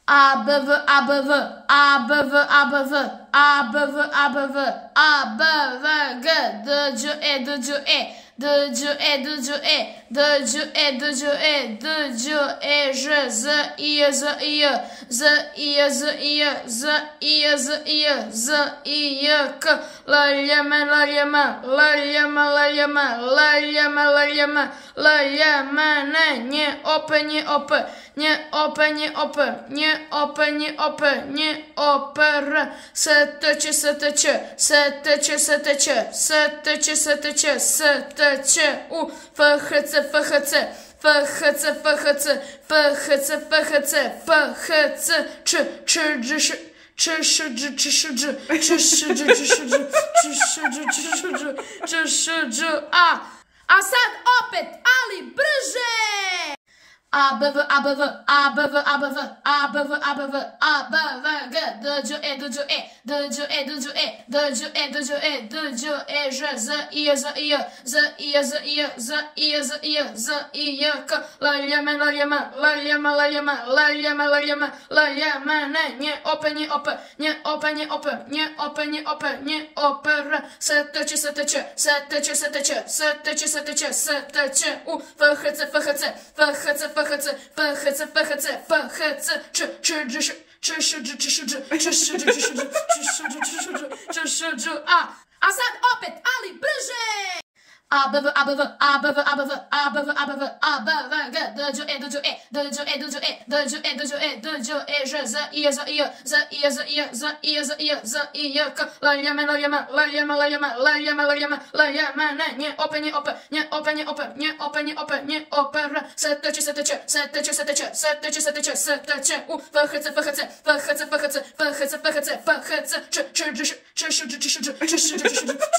A B V A B V A B V A B V A B V A B V A B V G D J E D J E D J E D J E D J E D J E D J E Ž Z I Z I Z I Z I Z I Z I Z I K L J M L J M L J M L J M L J M L J M L J M N nie op nie op nie op nie op nie op nie op nie oper seteć seteć seteć seteć seteć seteć seteć u FHC FHC FHC FHC FHC FHC FHC č č dž č š dž č š dž č š dž č š dž č š dž č š dž č š dž a sad opet, ali brže! A B V A B V A B V A B V A B V A B V A B V G D J E D J E D J E D J E D J E D J E D J E Ž Z I Z I Z I Z I Z I Z I Z I K L J M L J M L J M L J M L J M L J M L J M N nie op nie op nie op nie op nie op nie op nie oper seteć seteć seteć seteć seteć seteć seteć u FHC FHC FHC FHC FHC FHC FHC č č dž č š dž č š dž č š dž č š dž č š dž a sad opet, ali brže! A B V A B V A B V A B V A B V A B V A B V G D J E D J E D J E D J E D J E D J E D J E Ž Z I Z I Z I Z I Z I Z I Z I K L J M L J M L J M L J M L J M L J M L J M N nie op nie op nie op nie op nie op nie op nie oper seteć seteć seteć seteć seteć seteć seteć u FHC FHC FHC FHC FHC FHC FHC č č dž č š dž č š dž č š dž č š dž